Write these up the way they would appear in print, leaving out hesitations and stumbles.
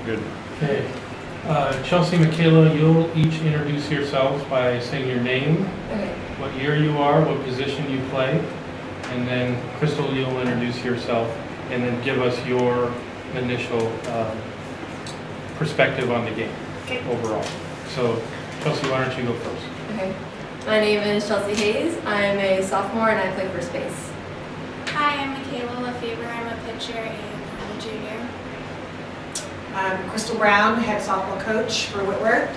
Good. Okay. Chelsey, Makayla, you'll each introduce yourselves by saying your name, Okay. what year you are, what position you play, and then Cristal, you'll introduce yourself and then give us your initial perspective on the game overall. So, Chelsey, why don't you go first? Okay. My name is Chelsey Hayes. I'm a sophomore and I play first base. Hi, I'm Makayla Lefever. I'm a pitcher and I'm a junior. I'm Cristal Brown, head softball coach for Whitworth.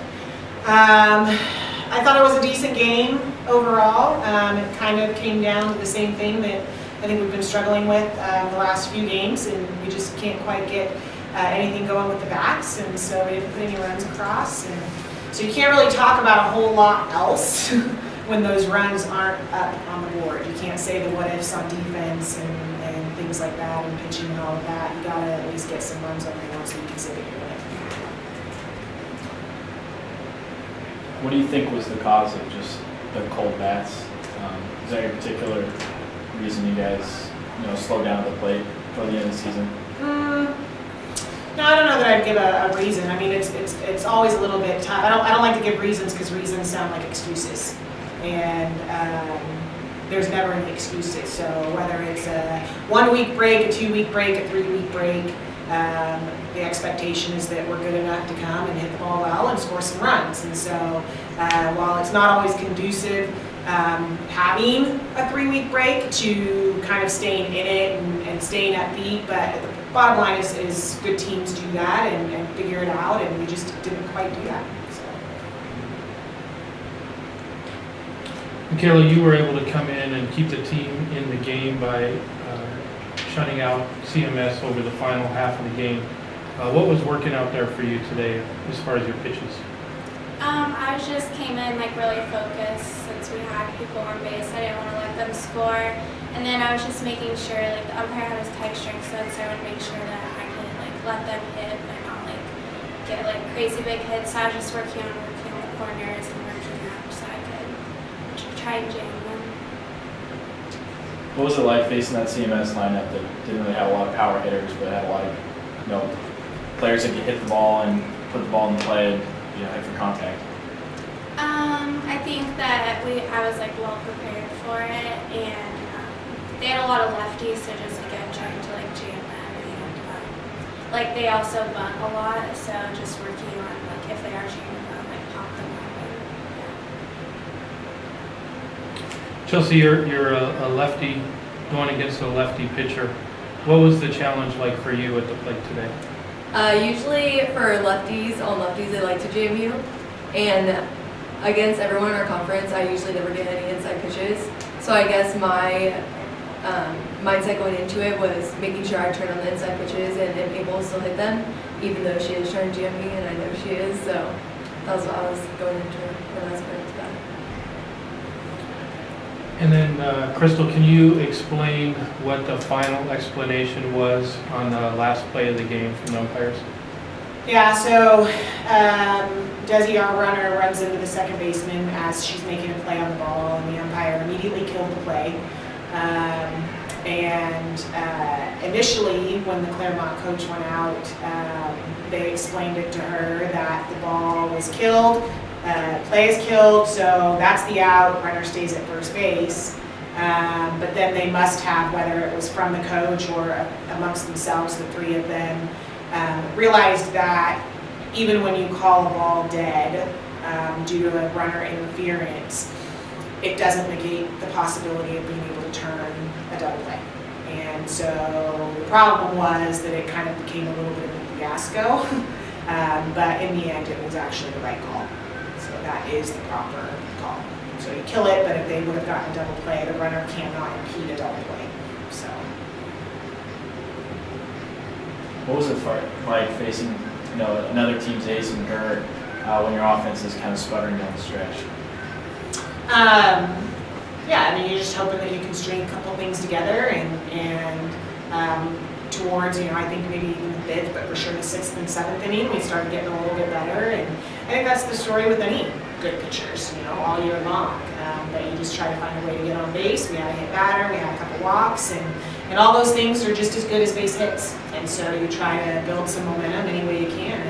I thought it was a decent game overall. It kind of came down to the same thing that I think we've been struggling with the last few games, and we just can't quite get anything going with the bats, and so we didn't put any runs across. And so you can't really talk about a whole lot else when those runs aren't up on the board. You can't say the what ifs on defense and things like that, and pitching and all of that. You gotta at least get some runs on the board so you can say that you're winning. What do you think was the cause of just the cold bats? Is there any particular reason you guys, slowed down at the plate for the end of the season? No, I don't know that I'd give a reason. I mean, it's always a little bit tough. I don't like to give reasons because reasons sound like excuses, and there's never any excuses. So whether it's a 1 week break, a 2 week break, a 3 week break, the expectation is that we're good enough to come and hit the ball well and score some runs. And so while it's not always conducive having a 3 week break to kind of staying in it and staying upbeat, but the bottom line is good teams do that and figure it out, and we just didn't quite do that. So. Makayla, you were able to come in and keep the team in the game by shutting out CMS over the final half of the game. What was working out there for you today as far as your pitches? I just came in really focused since we had people on base. I didn't want to let them score, and then I was just making sure the umpire had his tight strike zone, so I would make sure that I could let them hit but not get crazy big hits. So I was just working on the corners and working up so I could try and jam them. What was it like facing that CMS lineup that didn't really have a lot of power hitters, but had a lot of players that could hit the ball and put the ball in play and hit for contact? I think that I was well prepared for it, and they had a lot of lefties, so just again trying to jam them, and they also bunt a lot, so just working on if they are jamming them, pop them up. And, Chelsey, you're a lefty going against a lefty pitcher. What was the challenge like for you at the plate today? Usually for lefties, all lefties, they like to jam you. And against everyone in our conference, I usually never get any inside pitches. So I guess my mindset going into it was making sure I turn on the inside pitches and am able to still hit them, even though she is trying to jam me, and I know she is. So that was what I was going into when I was going into that. And then, Cristal, can you explain what the final explanation was on the last play of the game from the umpires? Yeah, so Desi, our runner, runs into the second baseman as she's making a play on the ball, and the umpire immediately killed the play. Initially, when the Claremont coach went out, they explained it to her that the ball was killed, play is killed, so that's the out, runner stays at first base. But then they must have, whether it was from the coach or amongst themselves, the three of them, realized that even when you call a ball dead due to a runner interference, it doesn't negate the possibility of being able to turn a double play. And so the problem was that it kind of became a little bit of a fiasco, but in the end it was actually the right call. So that is the proper call. So you kill it, but if they would have gotten a double play, the runner cannot impede a double play. So. What was it like facing another team's ace and her when your offense is kind of sputtering down the stretch? Yeah, I mean, you're just hoping that you can string a couple things together and towards, I think maybe even the fifth, but for sure the sixth and seventh inning, we started getting a little bit better. And I think that's the story with any good pitchers, all year long. That you just try to find a way to get on base. We had a hit batter, we had a couple walks, and And all those things are just as good as base hits. And so you try to build some momentum any way you can.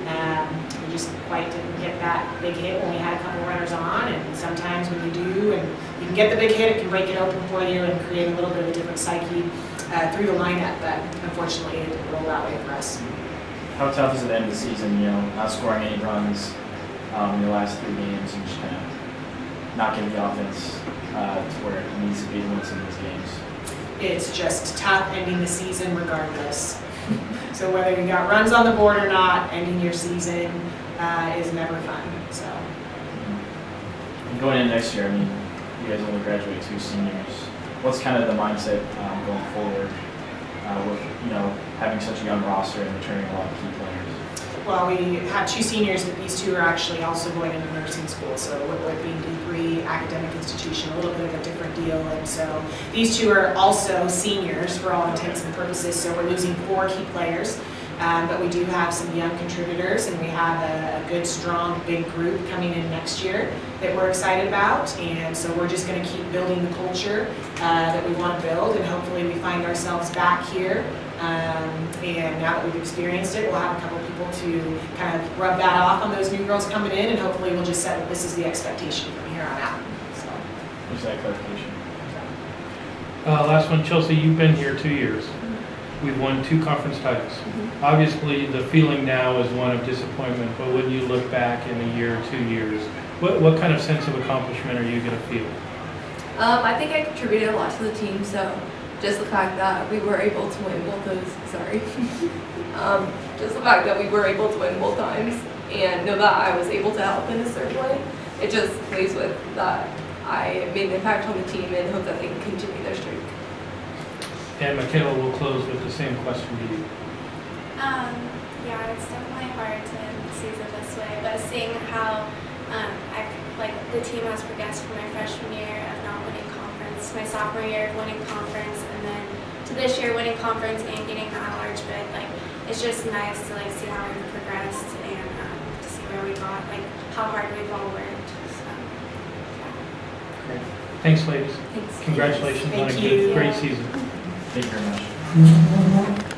And we just quite didn't get that big hit when we had a couple runners on. And sometimes when you do, and you can get the big hit, it can break it open for you and create a little bit of a different psyche through the lineup. But unfortunately, it didn't roll that way for us. How tough is it at the end of the season, not scoring any runs in your last 3 games and just kind of not getting the offense to where it needs to be to win some of these games? It's just tough ending the season regardless. So whether you got runs on the board or not, ending your season is never fun. So. And going in next year, you guys only graduate 2 seniors. What's kind of the mindset going forward with having such a young roster and returning a lot of key players? Well, we have 2 seniors, but these 2 are actually also going into nursing school. So Whitworth being D3 academic institution, a little bit of a different deal. And so these 2 are also seniors for all intents and purposes. So we're losing 4 key players. But we do have some young contributors, and we have a good, strong, big group coming in next year that we're excited about. And so we're just going to keep building the culture that we want to build, and hopefully we find ourselves back here. And now that we've experienced it, we'll have a couple people to kind of rub that off on those new girls coming in, and hopefully we'll just settle this is the expectation from here on out. So. What's that clarification? Last one, Chelsey, you've been here 2 years. We've won 2 conference titles. Obviously, the feeling now is one of disappointment, but when you look back in a year, 2 years, what kind of sense of accomplishment are you going to feel? I think I contributed a lot to the team, so just the fact that we were able to win both those, just the fact that we were able to win both times and know that I was able to help in a certain way, it just plays with that I made an impact on the team and hope that they can continue their streak. And Makayla will close with the same question to you. Yeah, it's definitely hard to end the season this way, but seeing how the team has progressed from my freshman year of not winning conference, my sophomore year of winning conference, and then to this year winning conference and getting the at-large bid, it's just nice to see how we've progressed and to see where we got, how hard we've all worked. So, yeah. Great. Thanks, ladies. Thanks. Congratulations on a Thank you. great season. Thank you very much.